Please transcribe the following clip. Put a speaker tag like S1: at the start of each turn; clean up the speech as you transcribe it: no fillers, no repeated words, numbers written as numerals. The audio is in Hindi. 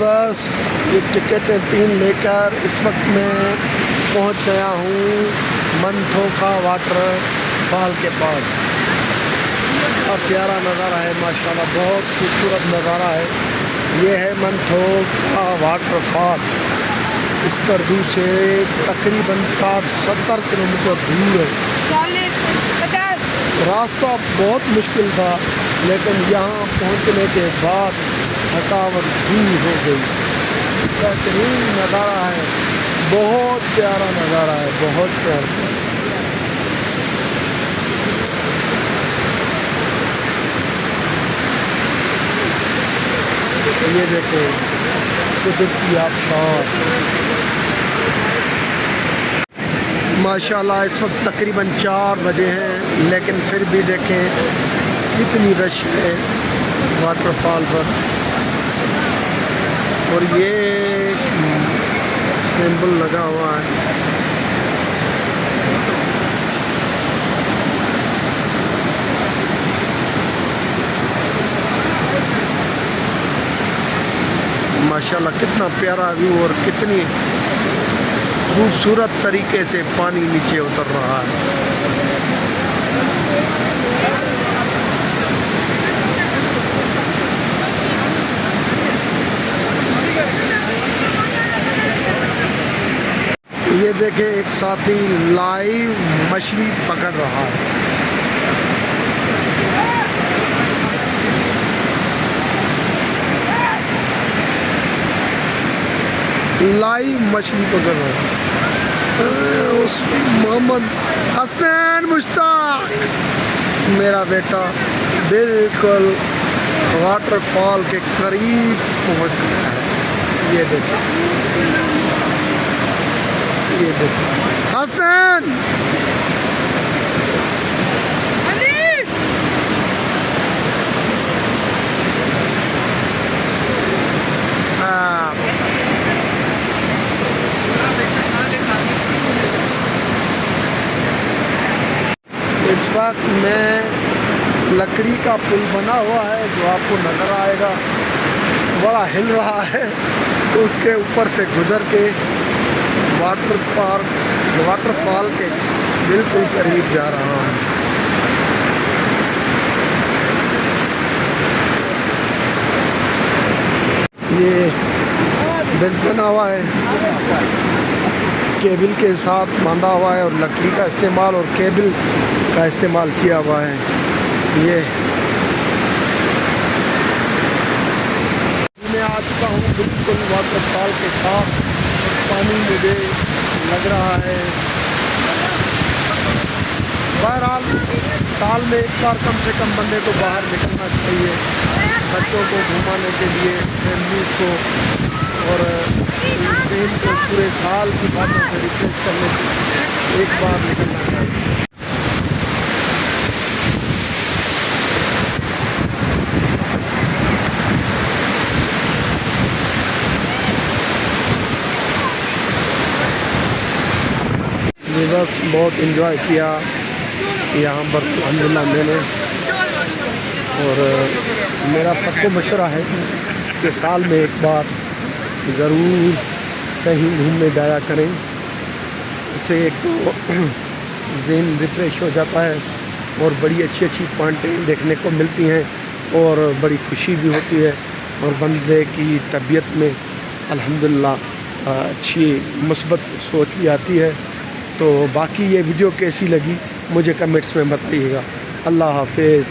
S1: व्यूअर्स, ये टिकटें 3 लेकर इस वक्त मैं पहुंच गया हूँ मंथोखा वाटर फॉल के पास। और प्यारा नज़ारा है माशाल्लाह, बहुत खूबसूरत नज़ारा है। ये है मंथोखा वाटर फॉल। इस करदू से तकरीबन 60-70 किलोमीटर दूर है। रास्ता बहुत मुश्किल था, लेकिन यहाँ पहुँचने के बाद थकावट दूर हो गई। बेहतरीन नज़ारा है, बहुत प्यारा नज़ारा है, बहुत प्यारा। ये देखो कुदरती आबशार माशाल्लाह। इस वक्त तकरीबन 4 बजे हैं, लेकिन फिर भी देखें कितनी रश है वाटरफॉल पर। और ये सिंबल लगा हुआ है। माशाल्लाह कितना प्यारा व्यू और कितनी खूबसूरत तरीके से पानी नीचे उतर रहा है। ये देखें, एक साथी लाइव मछली पकड़ रहा है। लाइव मछली पकड़ रहा है। उस मोहम्मद हसन मुश्ताक, मेरा बेटा बिल्कुल वाटरफॉल के करीब पहुंच गया है। ये देखो, ये देखो हसन। इस वक्त में लकड़ी का पुल बना हुआ है जो आपको नज़र आएगा, बड़ा हिल रहा है। तो उसके ऊपर से गुजर के वाटरफॉल के बिल्कुल करीब जा रहा हूँ। ये ब्रिज बना हुआ है, केबल के साथ बांधा हुआ है और लकड़ी का इस्तेमाल और केबल का इस्तेमाल किया हुआ है। ये मैं आ चुका हूँ बिल्कुल वाटरफॉल के साथ। पानी मुझे लग रहा है। बहरहाल साल में एक बार कम से कम बंदे को बाहर निकलना चाहिए, बच्चों को घुमाने के लिए, फैमिली को, और ब्रेन को पूरे साल की बातों से रिफ्रेश करने के लिए एक बार निकलना चाहिए। बस बहुत इन्जॉय किया यहाँ पर अल्हम्दुलिल्लाह मैंने। और मेरा सबको मशवरा है कि साल में एक बार ज़रूर कहीं घूमने जाया करें। उससे एक तो ज़हन रिफ़्रेश हो जाता है और बड़ी अच्छी अच्छी पॉइंटें देखने को मिलती हैं और बड़ी खुशी भी होती है और बंदे की तबीयत में अल्हम्दुलिल्लाह अच्छी मुस्बत सोच भी आती है। तो बाकी ये वीडियो कैसी लगी मुझे कमेंट्स में बताइएगा। अल्लाह हाफ़िज़।